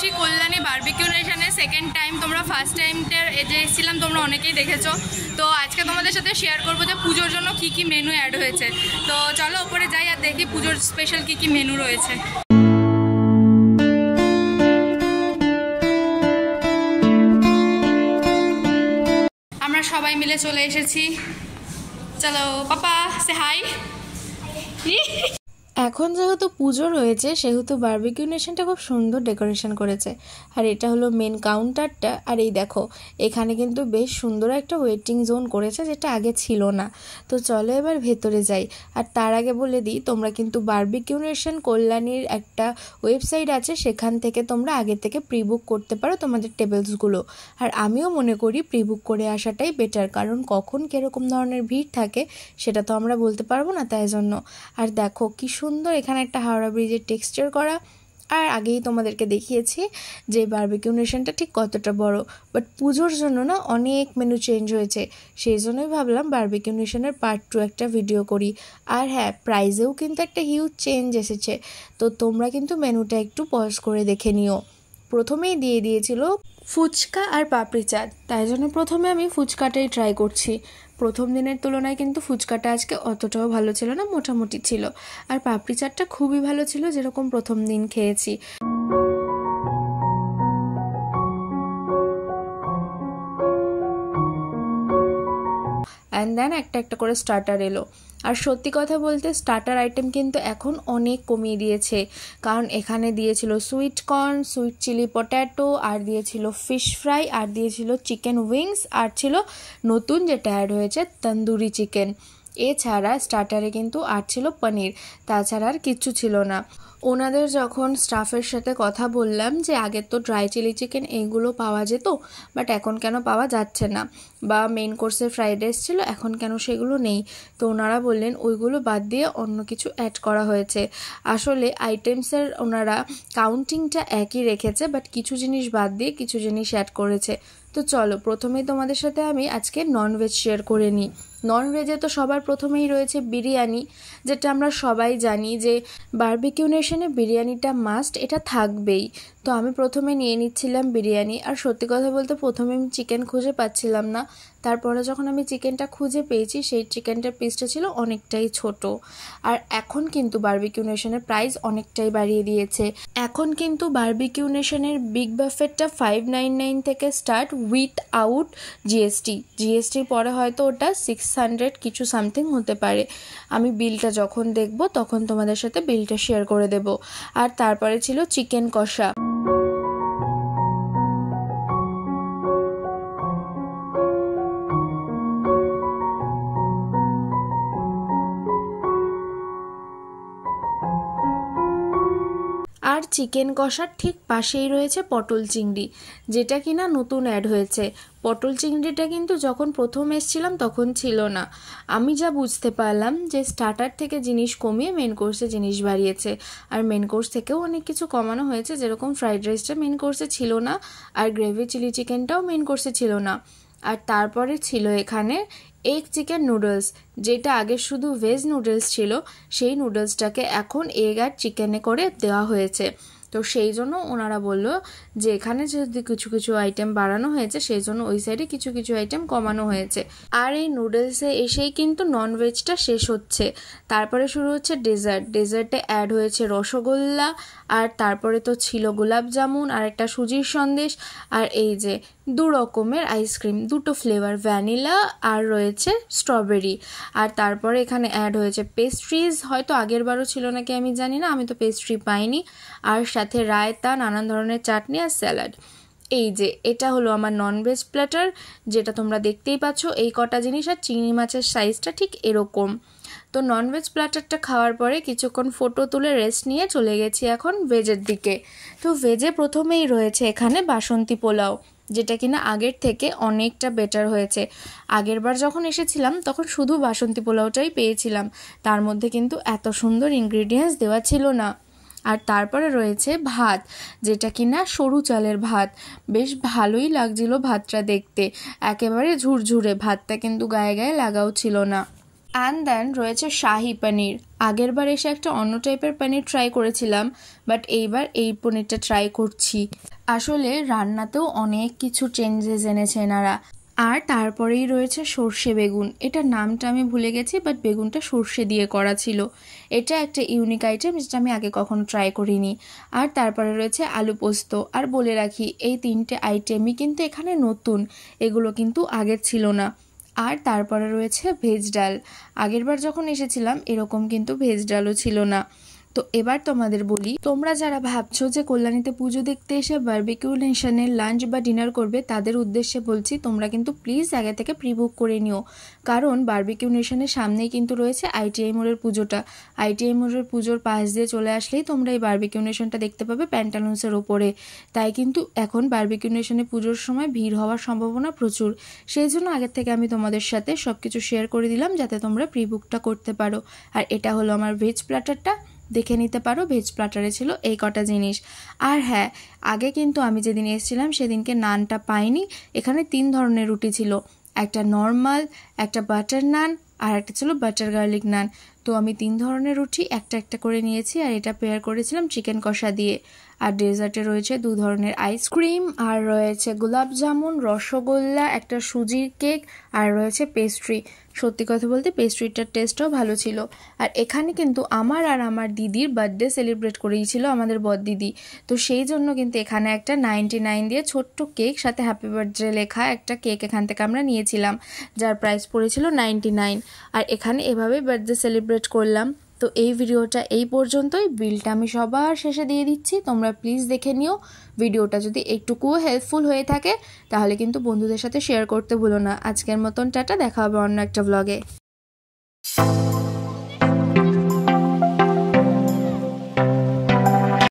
এসেছি Kalyani barbecue নেশনে second time. তোমরা first টাইমটা যে এসেছিলাম তোমরা অনেকেই দেখেছো। তো আজকে তোমাদের সাথে শেয়ার করবো যে পুজোর জন্য কি কি মেনু অ্যাড হয়েছে। তো চলো ওপরে যাই আর দেখি পুজোর স্পেশাল কি কি মেনু রয়েছে। আমরা সবাই মিলে চলে এসেছি। চলো পাপা সে হাই। এখন যেহেতু পুজো রয়েছে সেহেতু বারবিকিউ নেশনটা খুব সুন্দর ডেকোরেশন করেছে। আর এটা হলো মেন কাউন্টারটা। আর এই দেখো এখানে কিন্তু বেশ সুন্দর একটা ওয়েটিং জোন করেছে, যেটা আগে ছিল না। তো চলো এবার ভেতরে যাই। আর তার আগে বলে দিই, তোমরা কিন্তু বারবিকিউ নেশন কল্যাণীর একটা ওয়েবসাইট আছে, সেখান থেকে তোমরা আগে থেকে প্রি বুক করতে পারো তোমাদের টেবিলসগুলো। আর আমিও মনে করি প্রি বুক করে আসাটাই বেটার, কারণ কখন কীরকম ধরনের ভিড় থাকে সেটা তো আমরা বলতে পারবো না, তাই জন্য। আর দেখো কি সুন্দর এখানে একটা হাওড়া ব্রিজের টেক্সচার করা। আর আগেই তোমাদেরকে দেখিয়েছি যে বারবিকিউ নেশনটা ঠিক কতটা বড়। বাট পুজোর জন্য না অনেক মেনু চেঞ্জ হয়েছে, সেই জন্যই ভাবলাম বারবিকিউ নেশনের পার্ট 2 একটা ভিডিও করি। আর হ্যাঁ, প্রাইজেও কিন্তু একটা হিউজ চেঞ্জ এসেছে। তো তোমরা কিন্তু মেনুটা একটু পজ করে দেখে নিও। প্রথমেই দিয়ে দিয়েছিল ফুচকা আর পাপড়ি চাট, তাই জন্য প্রথমে আমি ফুচকাটাই ট্রাই করছি। প্রথম দিনের তুলনায় কিন্তু ফুচকাটা আজকে অতটাও ভালো ছিল না, মোটামুটি ছিল। আর পাপড়ি চাটটা খুবই ভালো ছিল, যেরকম প্রথম দিন খেয়েছি। অ্যান্ড দেন একটা একটা করে স্টার্টার এলো। আর সত্যি কথা বলতে স্টার্টার আইটেম কিন্তু এখন অনেক কমিয়ে দিয়েছে, কারণ এখানে দিয়েছিল sweet corn, sweet chilli potato, আর দিয়েছিল ফিশ ফ্রাই, আর দিয়েছিল চিকেন উইংস, আর ছিল নতুন যেটা অ্যাড হয়েছে তন্দুরি চিকেন। এছাড়া স্টার্টারে কিন্তু আর ছিল পনির, তাছাড়া আর কিচ্ছু ছিল না। ওনাদের যখন স্টাফের সাথে কথা বললাম যে আগে তো ড্রাই চিলি চিকেন এইগুলো পাওয়া যেত, বাট এখন কেন পাওয়া যাচ্ছে না, বা মেন কোর্সের ফ্রাইড রাইস ছিল এখন কেন সেগুলো নেই, তো ওনারা বললেন ওইগুলো বাদ দিয়ে অন্য কিছু অ্যাড করা হয়েছে। আসলে আইটেমসের ওনারা কাউন্টিংটা একই রেখেছে, বাট কিছু জিনিস বাদ দিয়ে কিছু জিনিস অ্যাড করেছে। তো চলো প্রথমেই তোমাদের সাথে আমি আজকে ননভেজ শেয়ার করে নিই। ননভেজে তো সবার প্রথমেই রয়েছে বিরিয়ানি, যেটা আমরা সবাই জানি যে বারবিকিউ নেশনে বিরিয়ানিটা মাস্ট, এটা থাকবেই। তো আমি প্রথমে নিয়ে নিচ্ছিলাম বিরিয়ানি। আর সত্যি কথা বলতে প্রথমে আমি চিকেন খুঁজে পাচ্ছিলাম না, তারপরে যখন আমি চিকেনটা খুঁজে পেয়েছি সেই চিকেনটার পিসটা ছিল অনেকটাই ছোট। আর এখন কিন্তু বারবিকিউ নেশনের প্রাইস অনেকটাই বাড়িয়ে দিয়েছে। এখন কিন্তু বারবিকিউ নেশনের বিগ বাফেটটা 599 থেকে স্টার্ট উইথআউট জিএসটির পরে হয়তো ওটা 600 কিছু সামথিং হতে পারে। আমি বিলটা যখন দেখব তখন তোমাদের সাথে বিলটা শেয়ার করে দেব। আর তারপরে ছিল চিকেন কষা। আর চিকেন কষার ঠিক পাশেই রয়েছে পটল চিংড়ি, যেটা কিনা নতুন অ্যাড হয়েছে। পটল চিংড়িটা কিন্তু যখন প্রথম এসেছিলাম তখন ছিল না। আমি যা বুঝতে পারলাম যে স্টার্টার থেকে জিনিস কমিয়ে মেন কোর্সে জিনিস বাড়িয়েছে। আর মেন কোর্স থেকেও অনেক কিছু কমানো হয়েছে, যেরকম ফ্রাইড রাইসটা মেন কোর্সে ছিল না, আর গ্রেভি চিলি চিকেনটাও মেন কোর্সে ছিল না। আর তারপরে ছিল এখানে এগ চিকেন নুডলস, যেটা আগে শুধু ভেজ নুডলস ছিল, সেই নুডলসটাকে এখন এগ আর চিকেনে করে দেওয়া হয়েছে। তো সেই জন্য ওনারা বললো যে এখানে যদি কিছু কিছু আইটেম বাড়ানো হয়েছে, সেই জন্য ওই সাইডে কিছু কিছু আইটেম কমানো হয়েছে। আর এই নুডলসে এসেই কিন্তু ননভেজটা শেষ হচ্ছে। তারপরে শুরু হচ্ছে ডেজার্টে অ্যাড হয়েছে রসগোল্লা, আর তারপরে তো ছিল গোলাপ জামুন, আর একটা সুজির সন্দেশ, আর এই যে 2 রকমের আইসক্রিম, 2টো ফ্লেভার, ভ্যানিলা আর রয়েছে স্ট্রবেরি। আর তারপরে এখানে অ্যাড হয়েছে পেস্ট্রিজ, হয়তো আগের বারও ছিল নাকি আমি জানি না, আমি তো পেস্ট্রি পাইনি। আর সাথে রায়তা, নানান ধরনের চাটনি আর স্যালাড। এই যে এটা হলো আমার ননভেজ প্ল্যাটার, যেটা তোমরা দেখতেই পাচ্ছ এই কটা জিনিস। আর চিংড়ি মাছের সাইজটা ঠিক এরকম। তো ননভেজ প্ল্যাটারটা খাওয়ার পরে কিছুক্ষণ ফটো তুলে রেস্ট নিয়ে চলে গেছি এখন ভেজের দিকে। তো ভেজে প্রথমেই রয়েছে এখানে বাসন্তী পোলাও, যেটা কিনা আগের থেকে অনেকটা বেটার হয়েছে। আগের বার যখন এসেছিলাম তখন শুধু বাসন্তী পোলাওটাই পেয়েছিলাম, তার মধ্যে কিন্তু এত সুন্দর ইনগ্রিডিয়েন্টস দেওয়া ছিল না। আর তারপরে রয়েছে ভাত, যেটা কিনা সরু চালের ভাত, বেশ ভালোই লাগছিল ভাতটা দেখতে, একেবারে ঝুরঝুরে, ভাতটা কিন্তু গায়ে গায়ে লাগাও ছিল না। অ্যান্ড দেন রয়েছে শাহি পনির। আগের বার এসে একটা অন্য টাইপের পনির ট্রাই করেছিলাম, বাট এইবার এই পনিরটা ট্রাই করছি। আসলে রান্নাতেও অনেক কিছু চেঞ্জেস এনেছে এনারা। আর তারপরেই রয়েছে সর্ষে বেগুন। এটার নামটা আমি ভুলে গেছি, বাট বেগুনটা সর্ষে দিয়ে করা ছিল। এটা একটা ইউনিক আইটেম যেটা আমি আগে কখনো ট্রাই করিনি। আর তারপরে রয়েছে আলু পোস্ত। আর বলে রাখি, এই 3টে আইটেমই কিন্তু এখানে নতুন, এগুলো কিন্তু আগের ছিল না। আর তারপরে রয়েছে ভেজ ডাল। আগেরবার যখন এসেছিলাম এরকম কিন্তু ভেজ ডালও ছিল না। তো এবার তোমাদের বলি, তোমরা যারা ভাবছো যে কল্যাণীতে পুজো দেখতে এসে বারবিকিউ নেশনের লাঞ্চ বা ডিনার করবে, তাদের উদ্দেশ্যে বলছি তোমরা কিন্তু প্লিজ আগে থেকে প্রি বুক করে নিও। কারণ বারবিকিউ নেশনের সামনেই কিন্তু রয়েছে আইটিআই মোড়ের পুজোটা। আইটিআই মোড়ের পুজোর পাশ দিয়ে চলে আসলেই তোমরা এই বারবিকিউ নেশনটা দেখতে পাবে প্যান্টালুন্সের ওপরে। তাই কিন্তু এখন বারবিকিউ নেশনে পুজোর সময় ভিড় হওয়ার সম্ভাবনা প্রচুর। সেই জন্য আগের থেকে আমি তোমাদের সাথে সব কিছু শেয়ার করে দিলাম যাতে তোমরা প্রি বুকটা করতে পারো। আর এটা হলো আমার ভেজ প্ল্যাটারটা, দেখে নিতে পারো। ভেজ প্ল্যাটারে ছিল এই কটা জিনিস। আর হ্যাঁ, আগে কিন্তু আমি যেদিন এসেছিলাম সেদিনকে নানটা পাইনি। এখানে 3 ধরনের রুটি ছিল, একটা নর্মাল, একটা বাটার নান, আর একটা ছিল বাটার গার্লিক নান। তো আমি 3 ধরনের রুটি একটা একটা করে নিয়েছি, আর এটা পেয়ার করেছিলাম চিকেন কষা দিয়ে। আর ডেজার্টে রয়েছে 2 ধরনের আইসক্রিম, আর রয়েছে গোলাপ জামুন, রসগোল্লা, একটা সুজির কেক, আর রয়েছে পেস্ট্রি। সত্যি কথা বলতে পেস্ট্রিটার টেস্টও ভালো ছিল। আর এখানে কিন্তু আমার আর আমার দিদির বার্থডে সেলিব্রেট করেইছিল আমাদের বড় দিদি। তো সেই জন্য কিন্তু এখানে একটা 99 দিয়ে ছোট্ট কেক সাথে হ্যাপি বার্থডে লেখা একটা কেক এখান থেকে আমরা নিয়েছিলাম, যার প্রাইস পড়েছিল 99। আর এখানে এভাবে বার্থডে সেলিব্রেট করলাম। তো এই ভিডিওটা এই পর্যন্তই। বিলটা আমি সবার শেষে দিয়ে দিচ্ছি, তোমরা প্লিজ দেখে নিও। ভিডিওটা যদি একটুকুও হেল্পফুল হয়ে থাকে তাহলে কিন্তু বন্ধুদের সাথে শেয়ার করতে ভুলো না। আজকের মতন টাটা, দেখা হবে অন্য একটা ব্লগে।